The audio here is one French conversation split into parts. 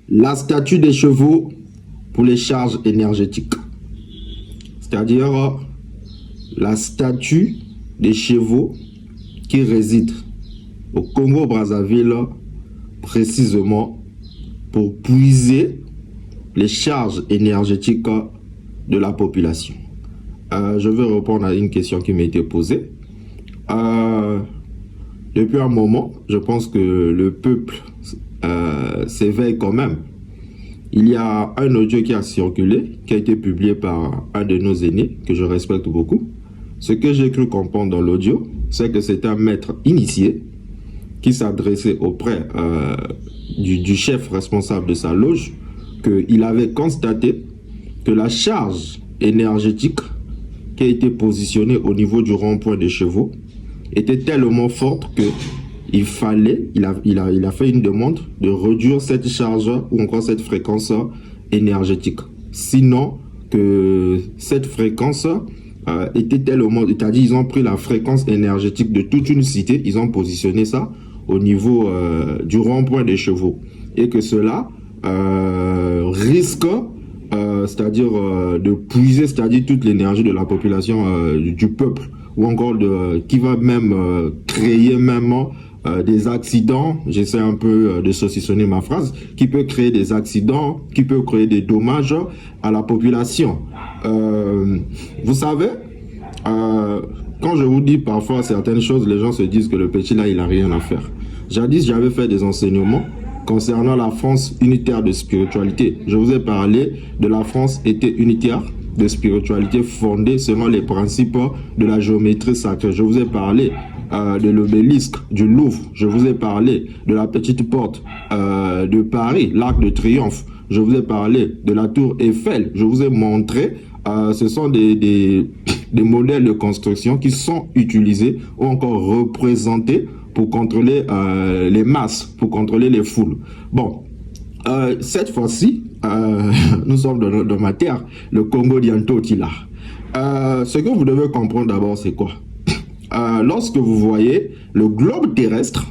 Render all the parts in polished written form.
la statue des chevaux pour les charges énergétiques. C'est-à-dire la statue des chevaux qui réside au Congo-Brazzaville précisément pour puiser les charges énergétiques de la population. Je vais répondre à une question qui m'a été posée. Depuis un moment, je pense que le peuple s'éveille quand même. Il y a un audio qui a circulé, qui a été publié par un de nos aînés, que je respecte beaucoup. Ce que j'ai cru comprendre dans l'audio, c'est que c'est un maître initié qui s'adressait auprès du chef responsable de sa loge, qu'il avait constaté que la charge énergétique qui a été positionnée au niveau du rond-point des chevaux était tellement forte que il a fait une demande de réduire cette charge ou encore cette fréquence énergétique. Sinon, que cette fréquence était tellement... C'est-à-dire, ils ont pris la fréquence énergétique de toute une cité, ils ont positionné ça au niveau du rond-point des chevaux. Et que cela risque, c'est-à-dire de puiser, c'est-à-dire toute l'énergie de la population, du peuple, ou encore qui va même créer même des accidents, j'essaie un peu de saucissonner ma phrase, qui peut créer des accidents, qui peut créer des dommages à la population. Vous savez, quand je vous dis parfois certaines choses, les gens se disent que le petit là, il n'a rien à faire. Jadis, j'avais fait des enseignements concernant la France unitaire de spiritualité. Je vous ai parlé de la France était unitaire de spiritualité fondée selon les principes de la géométrie sacrée. Je vous ai parlé de l'obélisque du Louvre. Je vous ai parlé de la petite porte de Paris, l'Arc de Triomphe. Je vous ai parlé de la tour Eiffel. Je vous ai montré, ce sont des modèles de construction qui sont utilisés ou encore représentés pour contrôler les masses, pour contrôler les foules. Bon, cette fois-ci, nous sommes dans ma terre, le Congo d'Yantotila. Ce que vous devez comprendre d'abord, c'est quoi? Lorsque vous voyez le globe terrestre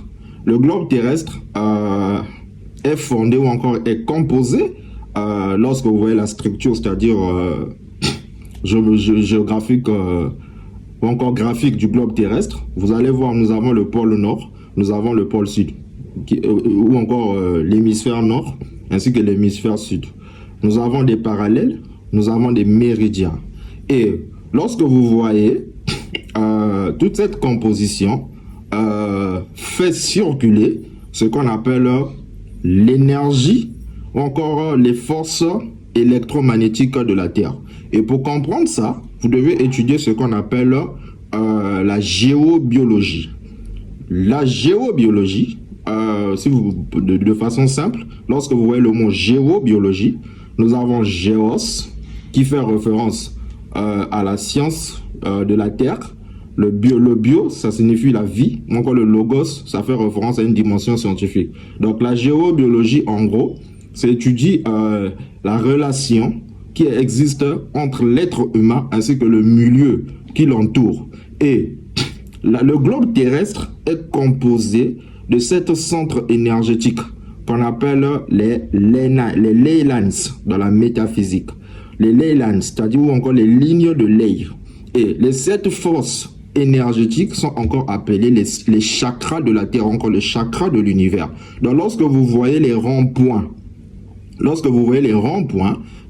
est fondé ou encore est composé, lorsque vous voyez la structure, c'est-à-dire géographique ou encore graphique du globe terrestre, vous allez voir, nous avons le pôle nord, nous avons le pôle sud, ou encore l'hémisphère nord, ainsi que l'hémisphère sud. Nous avons des parallèles, nous avons des méridiens. Et lorsque vous voyez toute cette composition fait circuler ce qu'on appelle l'énergie ou encore les forces électromagnétiques de la Terre. Et pour comprendre ça, vous devez étudier ce qu'on appelle la géobiologie. La géobiologie, de façon simple, lorsque vous voyez le mot géobiologie, nous avons géos qui fait référence à la science de la Terre. Le bio, ça signifie la vie. Encore le logos, ça fait référence à une dimension scientifique. Donc la géobiologie, en gros, c'est étudier la relation qui existe entre l'être humain ainsi que le milieu qui l'entoure. Et le globe terrestre est composé de 7 centres énergétiques qu'on appelle les ley lines dans la métaphysique. Les ley lines, c'est-à-dire ou encore les lignes de ley. Et les 7 forces énergétiques sont encore appelées les chakras de la Terre, encore les chakras de l'univers. Donc lorsque vous voyez les ronds-points,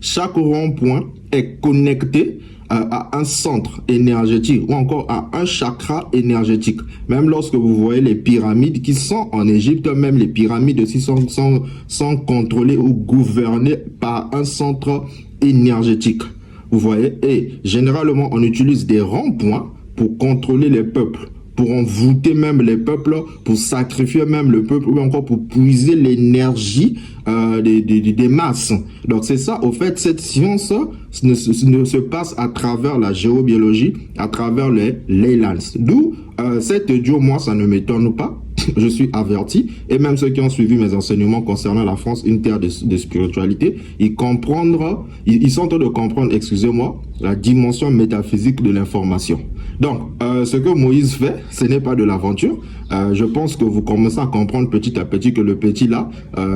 chaque rond-point est connecté à un centre énergétique ou encore à un chakra énergétique. Même lorsque vous voyez les pyramides qui sont en Égypte, même les pyramides aussi sont contrôlées ou gouvernées par un centre énergétique. Vous voyez, et généralement on utilise des ronds-points pour contrôler les peuples, pour envoûter même les peuples, pour sacrifier même le peuple, ou encore pour puiser l'énergie des masses. Donc c'est ça, au fait, cette science ne se passe à travers la géobiologie, à travers les leylands. D'où cette audio, moi, ça ne m'étonne pas. Je suis averti, et même ceux qui ont suivi mes enseignements concernant la France, une terre de spiritualité, ils sont en train de comprendre, excusez-moi, la dimension métaphysique de l'information. Donc, ce que Moïse fait, ce n'est pas de l'aventure. Je pense que vous commencez à comprendre petit à petit que le petit là,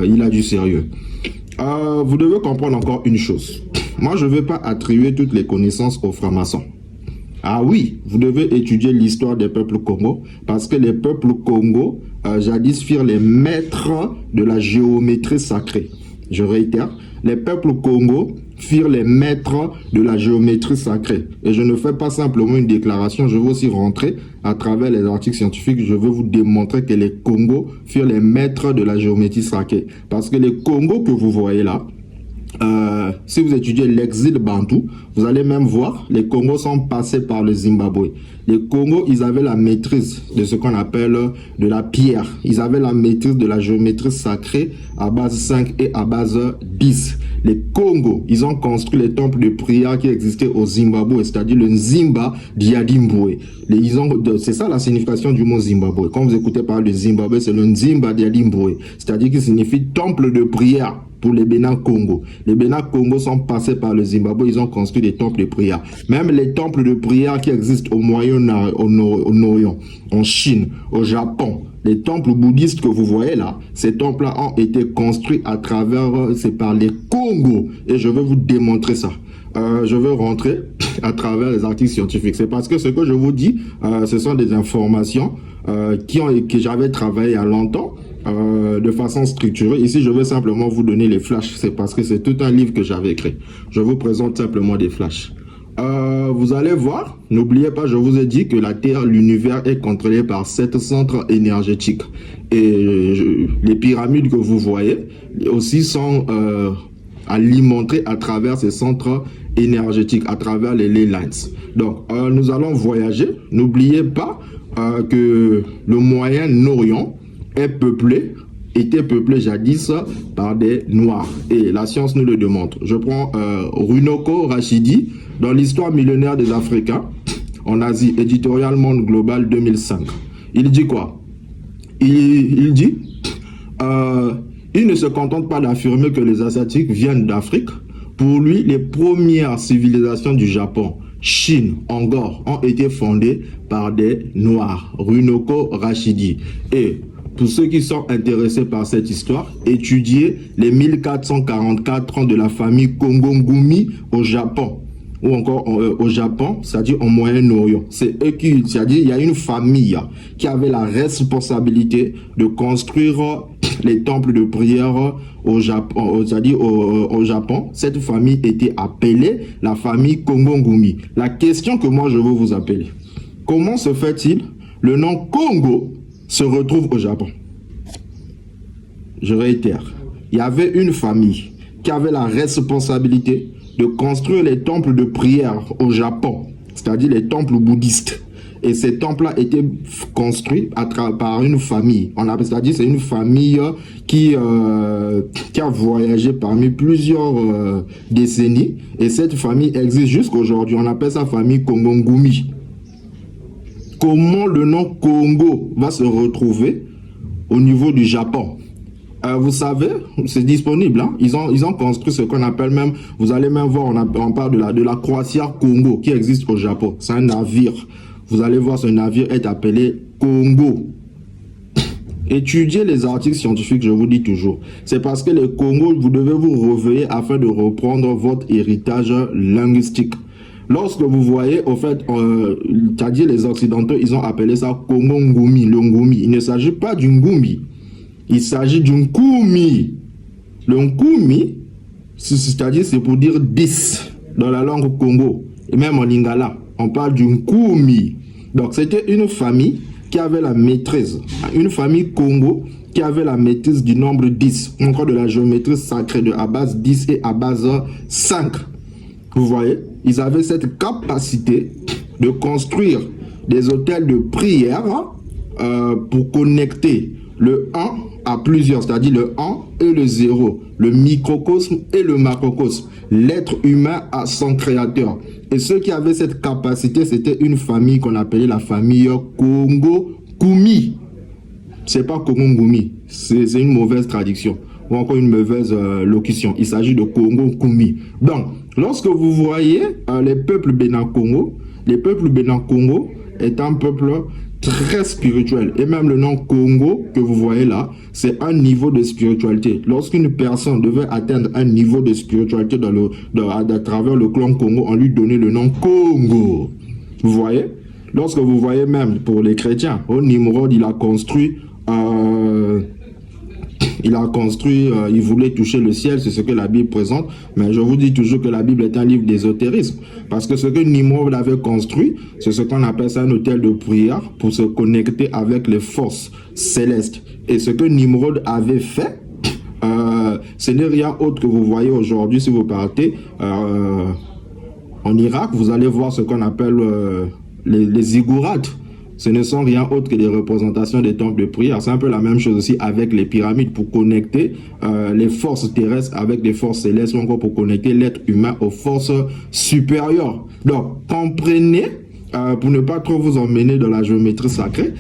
il a du sérieux. Vous devez comprendre encore une chose. Moi, je ne vais pas attribuer toutes les connaissances aux francs-maçons. Ah oui, vous devez étudier l'histoire des peuples Congo, parce que les peuples Congo, jadis, furent les maîtres de la géométrie sacrée. Je réitère, les peuples Congo furent les maîtres de la géométrie sacrée. Et je ne fais pas simplement une déclaration, je veux aussi rentrer à travers les articles scientifiques, je veux vous démontrer que les Congos furent les maîtres de la géométrie sacrée. Parce que les Congos que vous voyez là, si vous étudiez l'exil bantou, vous allez même voir, les Congos sont passés par le Zimbabwe. Les Congos, ils avaient la maîtrise de ce qu'on appelle de la pierre. Ils avaient la maîtrise de la géométrie sacrée à base 5 et à base 10. Les Congos, ils ont construit les temples de prière qui existaient au Zimbabwe, c'est-à-dire le Nzimba Diadimbwe. C'est ça la signification du mot Zimbabwe. Quand vous écoutez parler de Zimbabwe, c'est le Nzimba Diadimbwe, c'est-à-dire qui signifie temple de prière pour les Bénin Congo. Les Bénin Congo sont passés par le Zimbabwe, ils ont construit des temples de prière. Même les temples de prière qui existent au Moyen-Orient, en Chine, au Japon, les temples bouddhistes que vous voyez là, ces temples-là ont été construits à travers, c'est par les Congos. Et je vais vous démontrer ça. Je veux rentrer à travers les articles scientifiques. C'est parce que ce que je vous dis, ce sont des informations que j'avais travaillé il y a longtemps, de façon structurée. Ici, je vais simplement vous donner les flashs. C'est parce que c'est tout un livre que j'avais écrit. Je vous présente simplement des flashs. Vous allez voir, n'oubliez pas, je vous ai dit que la Terre, l'univers est contrôlé par 7 centres énergétiques. Et les pyramides que vous voyez aussi sont alimentées à travers ces centres énergétiques, à travers les ley lines. Donc, nous allons voyager. N'oubliez pas que le Moyen-Orient était peuplé jadis par des Noirs. Et la science nous le démontre. Je prends Runoko Rashidi dans l'histoire millénaire des Africains en Asie, éditorial Monde Global 2005. Il dit quoi? Il dit il ne se contente pas d'affirmer que les Asiatiques viennent d'Afrique. Pour lui, les premières civilisations du Japon, Chine, Angkor, ont été fondées par des Noirs. Runoko Rashidi. Et pour ceux qui sont intéressés par cette histoire, étudiez les 1444 ans de la famille Kongo-Ngumi au Japon, ou encore au Japon, c'est-à-dire au Moyen-Orient. C'est eux qui, c'est-à-dire il y a une famille qui avait la responsabilité de construire les temples de prière au Japon, c'est-à-dire au Japon. Cette famille était appelée la famille Kongo-Ngumi. La question que moi je veux vous appeler, comment se fait-il le nom Congo se retrouve au Japon? Je réitère, il y avait une famille qui avait la responsabilité de construire les temples de prière au Japon, c'est-à-dire les temples bouddhistes. Et ces temples-là étaient construits par une famille. C'est-à-dire c'est une famille qui a voyagé parmi plusieurs décennies. Et cette famille existe jusqu'aujourd'hui. On appelle ça famille Kongo-Ngumi. Comment le nom Congo va se retrouver au niveau du Japon? Vous savez, c'est disponible. Hein? Ils ont construit ce qu'on appelle même, vous allez même voir, on parle de la croisière Congo qui existe au Japon. C'est un navire. Vous allez voir, ce navire est appelé Congo. Étudiez les articles scientifiques, je vous dis toujours. C'est parce que les Congos, vous devez vous réveiller afin de reprendre votre héritage linguistique. Lorsque vous voyez, au fait, c'est-à-dire les Occidentaux, ils ont appelé ça Congo Ngumi, le Ngumi. Il ne s'agit pas du Ngumi, il s'agit du Nkumi. Le Nkumi, c'est-à-dire c'est pour dire 10 dans la langue Congo. Et même en Lingala, on parle du Nkumi. Donc c'était une famille qui avait la maîtrise, une famille Congo qui avait la maîtrise du nombre 10, encore de la géométrie sacrée de à base 10 et à base 5. Vous voyez, ils avaient cette capacité de construire des hôtels de prière pour connecter le 1 à plusieurs, c'est-à-dire le 1 et le 0, le microcosme et le macrocosme, l'être humain à son créateur. Et ceux qui avaient cette capacité, c'était une famille qu'on appelait la famille Congo-Kumi. C'est pas Congo-Ngumi, c'est une mauvaise traduction ou encore une mauvaise locution. Il s'agit de Congo-Kumi. Donc, lorsque vous voyez les peuples Bénin-Congo est un peuple très spirituel. Et même le nom Congo que vous voyez là, c'est un niveau de spiritualité. Lorsqu'une personne devait atteindre un niveau de spiritualité à travers le clan Congo, on lui donnait le nom Congo. Vous voyez? Lorsque vous voyez même pour les chrétiens, Nimrod, il a construit... il voulait toucher le ciel, c'est ce que la Bible présente, mais je vous dis toujours que la Bible est un livre d'ésotérisme, parce que ce que Nimrod avait construit, c'est ce qu'on appelle ça un hôtel de prière pour se connecter avec les forces célestes. Et ce que Nimrod avait fait, ce n'est rien autre que vous voyez aujourd'hui si vous partez en Irak, vous allez voir ce qu'on appelle les ziggourats. Ce ne sont rien autre que des représentations des temples de prière. C'est un peu la même chose aussi avec les pyramides pour connecter les forces terrestres avec des forces célestes ou encore pour connecter l'être humain aux forces supérieures. Donc, comprenez, pour ne pas trop vous emmener dans la géométrie sacrée,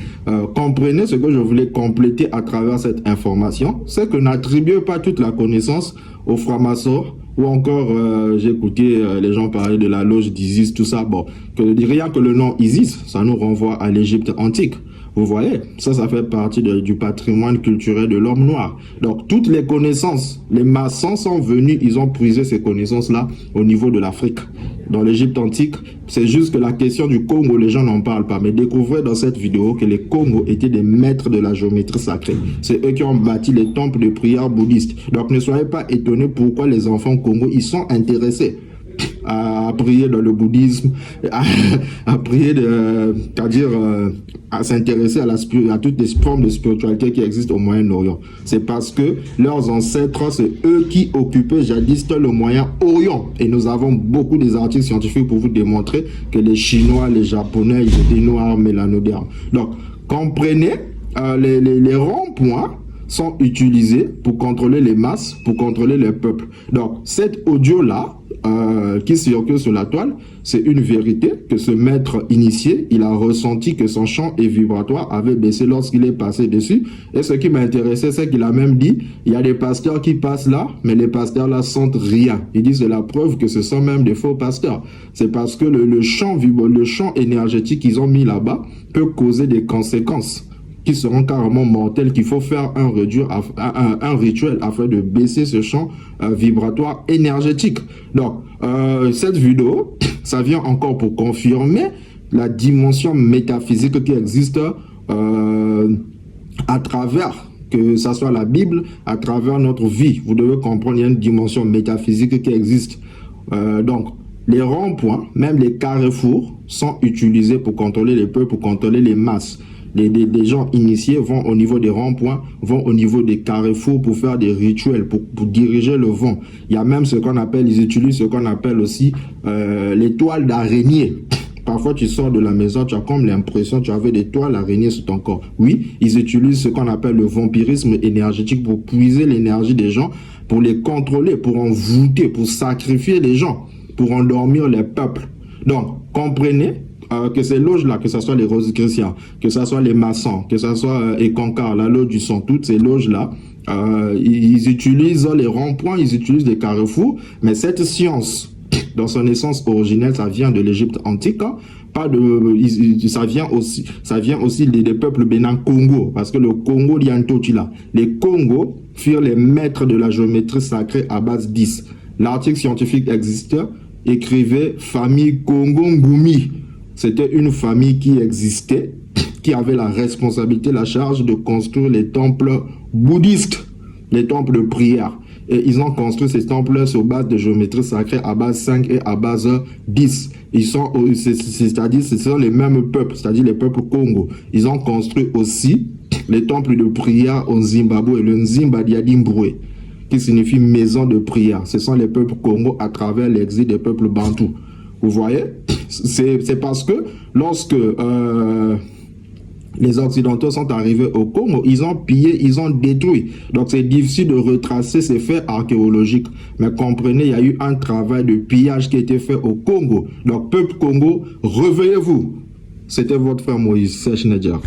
comprenez ce que je voulais compléter à travers cette information, c'est que n'attribuez pas toute la connaissance aux francs-maçons, ou encore, j'ai écouté les gens parler de la loge d'Isis, tout ça. Bon, rien que le nom Isis, ça nous renvoie à l'Égypte antique. Vous voyez, ça fait partie du patrimoine culturel de l'homme noir. Donc, toutes les connaissances, les maçons sont venus, ils ont puisé ces connaissances-là au niveau de l'Afrique. Dans l'Égypte antique, c'est juste que la question du Congo, les gens n'en parlent pas. Mais découvrez dans cette vidéo que les Congos étaient des maîtres de la géométrie sacrée. C'est eux qui ont bâti les temples de prière bouddhistes. Donc, ne soyez pas étonnés pourquoi les enfants Congo, ils sont intéressés à prier dans le bouddhisme, à prier, c'est-à-dire à s'intéresser à toutes les formes de spiritualité qui existent au Moyen-Orient. C'est parce que leurs ancêtres, c'est eux qui occupaient jadis le Moyen-Orient. Et nous avons beaucoup des articles scientifiques pour vous démontrer que les Chinois, les Japonais, ils étaient noirs mélanodèrmes. Donc, comprenez, les ronds-points sont utilisés pour contrôler les masses, pour contrôler les peuples. Donc, cet audio-là, qui circule sur la toile, c'est une vérité que ce maître initié, il a ressenti que son champ vibratoire avait baissé lorsqu'il est passé dessus. Et ce qui m'intéressait, c'est qu'il a même dit, il y a des pasteurs qui passent là, mais les pasteurs là sentent rien. Il dit, c'est la preuve que ce sont même des faux pasteurs. C'est parce que le champ énergétique qu'ils ont mis là-bas peut causer des conséquences qui seront carrément mortels, qu'il faut faire un rituel afin de baisser ce champ vibratoire énergétique. Donc, cette vidéo, ça vient encore pour confirmer la dimension métaphysique qui existe à travers, que ça soit la Bible, à travers notre vie. Vous devez comprendre, il y a une dimension métaphysique qui existe. Donc, les ronds-points, même les carrefours, sont utilisés pour contrôler les peuples, pour contrôler les masses. Les gens initiés vont au niveau des ronds-points, vont au niveau des carrefours pour faire des rituels, pour diriger le vent. Il y a même ce qu'on appelle, ils utilisent ce qu'on appelle aussi les toiles d'araignée. Parfois, tu sors de la maison, tu as comme l'impression que tu avais des toiles d'araignée sur ton corps. Oui, ils utilisent ce qu'on appelle le vampirisme énergétique pour puiser l'énergie des gens, pour les contrôler, pour envoûter, pour sacrifier les gens, pour endormir les peuples. Donc, comprenez que ces loges-là, que ce soit les Rosicruciens, que ce soit les maçons, que ce soit Ekankar, la loge du sang, toutes ces loges-là, ils utilisent les ronds-points, ils utilisent les carrefours, mais cette science, dans son essence originelle, ça vient de l'Égypte antique, hein, ça vient aussi des peuples bénin Congo, parce que le Congo, il y a un totila. Les Congos furent les maîtres de la géométrie sacrée à base 10. L'article scientifique existe, écrivait famille Congo-Ngoumi. C'était une famille qui existait, qui avait la responsabilité, la charge de construire les temples bouddhistes, les temples de prière. Et ils ont construit ces temples sur base de géométrie sacrée à base 5 et à base 10. C'est-à-dire, ce sont les mêmes peuples, c'est-à-dire les peuples Congo. Ils ont construit aussi les temples de prière au Zimbabwe, le Nzimba Diadimboué, qui signifie maison de prière. Ce sont les peuples Congo à travers l'exil des peuples Bantous. Vous voyez, c'est parce que lorsque les Occidentaux sont arrivés au Congo, ils ont pillé, ils ont détruit. Donc c'est difficile de retracer ces faits archéologiques. Mais comprenez, il y a eu un travail de pillage qui a été fait au Congo. Donc peuple Congo, réveillez-vous. C'était votre frère Moïse Sèche Nedjar.